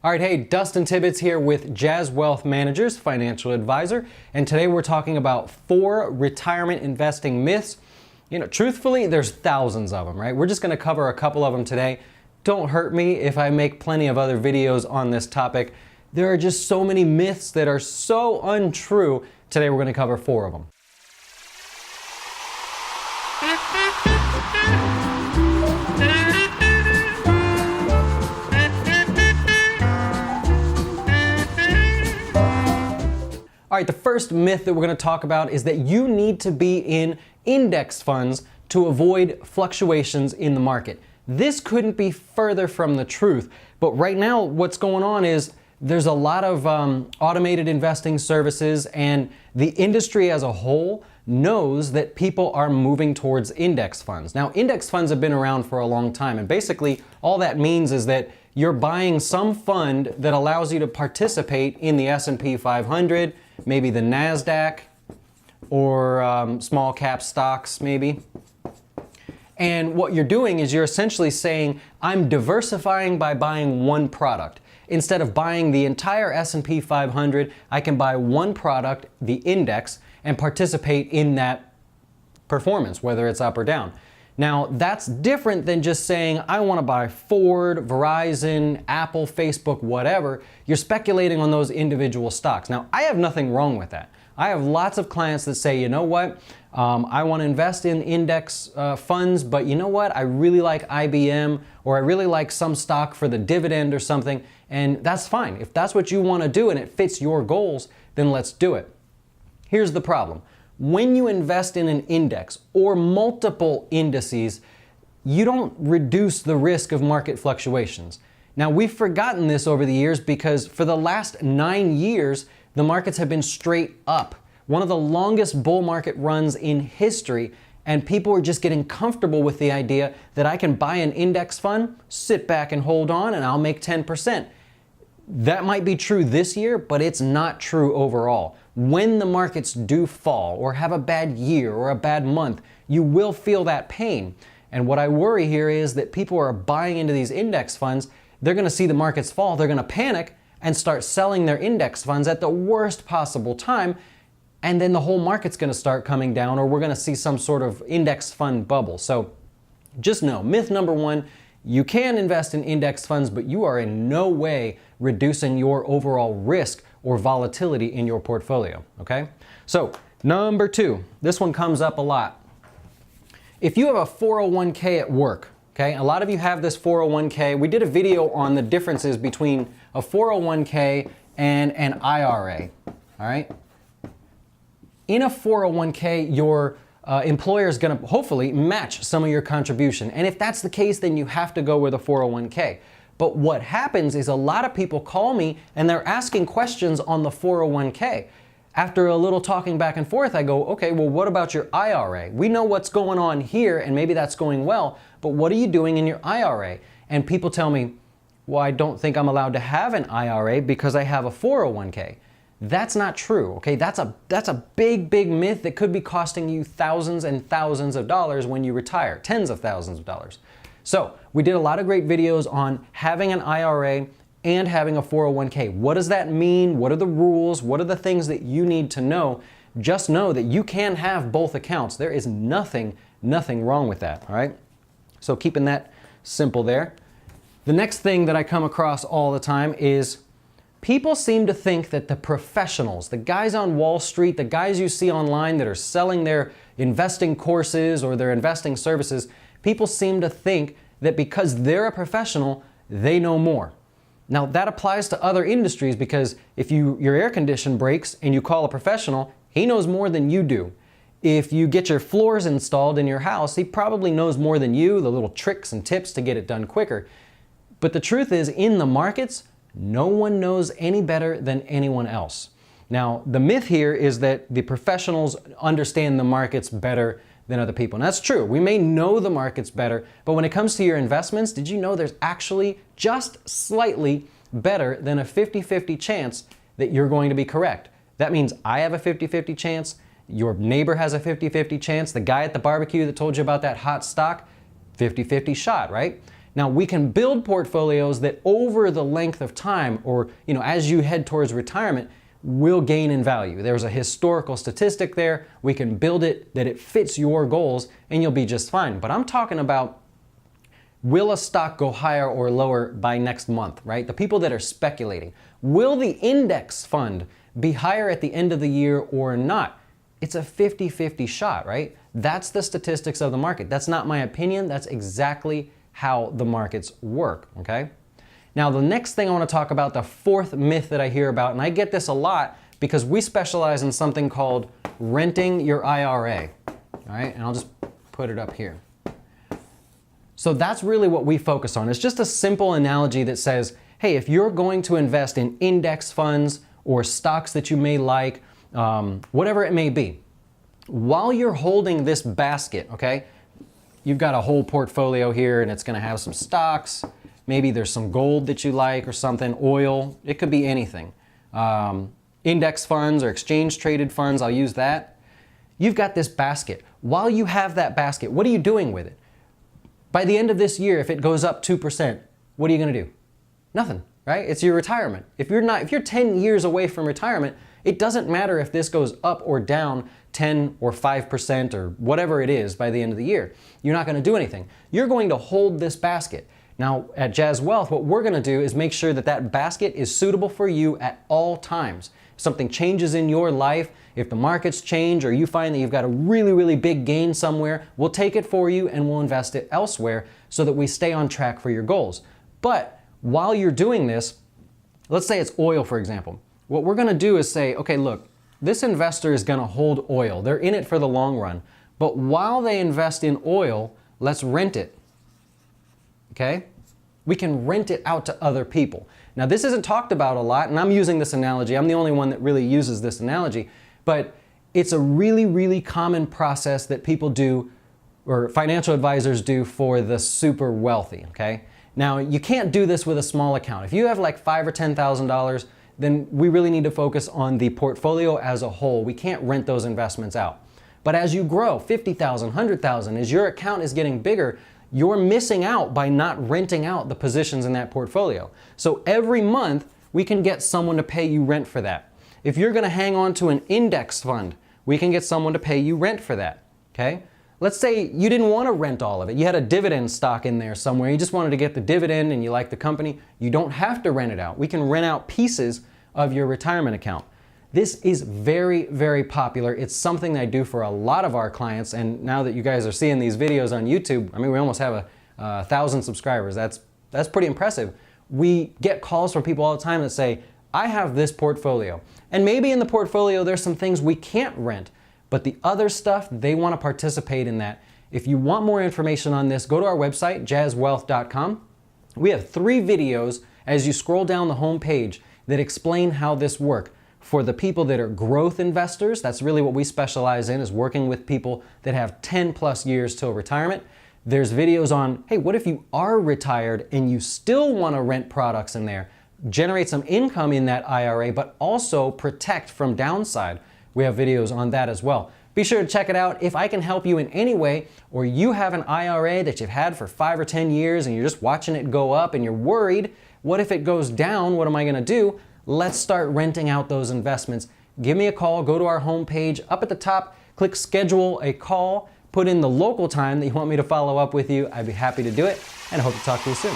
All right, hey, Dustin Tibbetts here with Jazz Wealth Managers, financial advisor, and today we're talking about 4 retirement investing myths. Truthfully, there's thousands of them, right? We're just going to cover a couple of them today. Don't hurt me if I make plenty of other videos on this topic. There are just so many myths that are so untrue. Today we're going to cover 4 of them. All right, the first myth that we're going to talk about is that you need to be in index funds to avoid fluctuations in the market. This couldn't be further from the truth, but right now what's going on is there's a lot of automated investing services, and the industry as a whole knows that people are moving towards index funds. Now, index funds have been around for a long time, and basically all that means is that you're buying some fund that allows you to participate in the S&P 500, maybe the NASDAQ, or small cap stocks maybe. And what you're doing is you're essentially saying, I'm diversifying by buying one product. Instead of buying the entire S&P 500, I can buy one product, the index, and participate in that performance, whether it's up or down. Now, that's different than just saying, I want to buy Ford, Verizon, Apple, Facebook, whatever. You're speculating on those individual stocks. Now, I have nothing wrong with that. I have lots of clients that say, you know what, I want to invest in index funds, but you know what, I really like IBM, or I really like some stock for the dividend or something, and that's fine. If that's what you want to do and it fits your goals, then let's do it. Here's the problem. When you invest in an index or multiple indices, you don't reduce the risk of market fluctuations. Now, we've forgotten this over the years because for the last 9 years, the markets have been straight up. One of the longest bull market runs in history, and people are just getting comfortable with the idea that I can buy an index fund, sit back and hold on, and I'll make 10%. That might be true this year, but it's not true overall. When the markets do fall or have a bad year or a bad month, you will feel that pain. And what I worry here is that people are buying into these index funds. They're going to see the markets fall, they're going to panic and start selling their index funds at the worst possible time, and then the whole market's going to start coming down, or we're going to see some sort of index fund bubble. So just know, myth number 1, you can invest in index funds, but you are in no way reducing your overall risk or volatility in your portfolio, okay? So, number 2, this one comes up a lot. If you have a 401k at work, okay, a lot of you have this 401k. We did a video on the differences between a 401k and an IRA, all right? In a 401k, your employer is going to hopefully match some of your contribution. And if that's the case, then you have to go with a 401k. But what happens is a lot of people call me and they're asking questions on the 401k. After a little talking back and forth, I go, okay, well, what about your IRA? We know what's going on here and maybe that's going well, but what are you doing in your IRA? And people tell me, well, I don't think I'm allowed to have an IRA because I have a 401k. That's not true, okay? That's a big, big myth that could be costing you thousands and thousands of dollars when you retire, tens of thousands of dollars. So we did a lot of great videos on having an IRA and having a 401k. What does that mean? What are the rules? What are the things that you need to know? Just know that you can have both accounts. There is nothing wrong with that, all right? So keeping that simple there. The next thing that I come across all the time is people seem to think that the professionals, the guys on Wall Street, the guys you see online that are selling their investing courses or their investing services, people seem to think that because they're a professional, they know more. Now, that applies to other industries because if your air condition breaks and you call a professional, he knows more than you do. If you get your floors installed in your house, he probably knows more than you, the little tricks and tips to get it done quicker. But the truth is, in the markets, no one knows any better than anyone else. Now, the myth here is that the professionals understand the markets better than other people. And that's true. We may know the markets better, but when it comes to your investments, did you know there's actually just slightly better than a 50-50 chance that you're going to be correct? That means I have a 50-50 chance, your neighbor has a 50-50 chance, the guy at the barbecue that told you about that hot stock, 50-50 shot, right? Now, we can build portfolios that over the length of time, or as you head towards retirement, will gain in value. There's a historical statistic there. We can build it that it fits your goals and you'll be just fine. But I'm talking about, will a stock go higher or lower by next month, right? The people that are speculating. Will the index fund be higher at the end of the year or not? It's a 50-50 shot, right? That's the statistics of the market. That's not my opinion. That's exactly how the markets work, okay? Now, the next thing I want to talk about, the fourth myth that I hear about, and I get this a lot because we specialize in something called renting your IRA, all right? And I'll just put it up here. So that's really what we focus on. It's just a simple analogy that says, hey, if you're going to invest in index funds or stocks that you may like, whatever it may be, while you're holding this basket, okay, you've got a whole portfolio here and it's going to have some stocks. Maybe there's some gold that you like or something, oil. It could be anything. Index funds or exchange traded funds, I'll use that. You've got this basket. While you have that basket, what are you doing with it? By the end of this year, if it goes up 2%, what are you going to do? Nothing, right? It's your retirement. If you're 10 years away from retirement, it doesn't matter if this goes up or down 10 or 5% or whatever it is by the end of the year. You're not going to do anything. You're going to hold this basket. Now, at Jazz Wealth, what we're going to do is make sure that that basket is suitable for you at all times. If something changes in your life, if the markets change or you find that you've got a really, really big gain somewhere, we'll take it for you and we'll invest it elsewhere so that we stay on track for your goals. But while you're doing this, let's say it's oil, for example. What we're going to do is say, okay, look, this investor is going to hold oil. They're in it for the long run. But while they invest in oil, let's rent it. Okay? We can rent it out to other people. Now, this isn't talked about a lot, and I'm using this analogy. I'm the only one that really uses this analogy, but it's a really, really common process that people do, or financial advisors do, for the super wealthy, okay? Now, you can't do this with a small account. If you have like $5,000 or $10,000, then we really need to focus on the portfolio as a whole. We can't rent those investments out. But as you grow, 50,000, 100,000, as your account is getting bigger, you're missing out by not renting out the positions in that portfolio. So every month, we can get someone to pay you rent for that. If you're going to hang on to an index fund, we can get someone to pay you rent for that, okay? Let's say you didn't want to rent all of it. You had a dividend stock in there somewhere. You just wanted to get the dividend and you like the company. You don't have to rent it out. We can rent out pieces of your retirement account. This is very, very popular. It's something that I do for a lot of our clients, and now that you guys are seeing these videos on YouTube, I mean, we almost have 1,000 subscribers. That's pretty impressive. We get calls from people all the time that say, I have this portfolio, and maybe in the portfolio there's some things we can't rent, but the other stuff, they want to participate in that. If you want more information on this, go to our website, jazzwealth.com. We have 3 videos as you scroll down the home page that explain how this works. For the people that are growth investors, that's really what we specialize in, is working with people that have 10 plus years till retirement. There's videos on, hey, what if you are retired and you still want to rent products in there? Generate some income in that IRA, but also protect from downside. We have videos on that as well. Be sure to check it out. If I can help you in any way, or you have an IRA that you've had for 5 or 10 years and you're just watching it go up and you're worried, what if it goes down? What am I going to do? Let's start renting out those investments. Give me a call. Go to our homepage. Up at the top, click schedule a call. Put in the local time that you want me to follow up with you. I'd be happy to do it, and I hope to talk to you soon.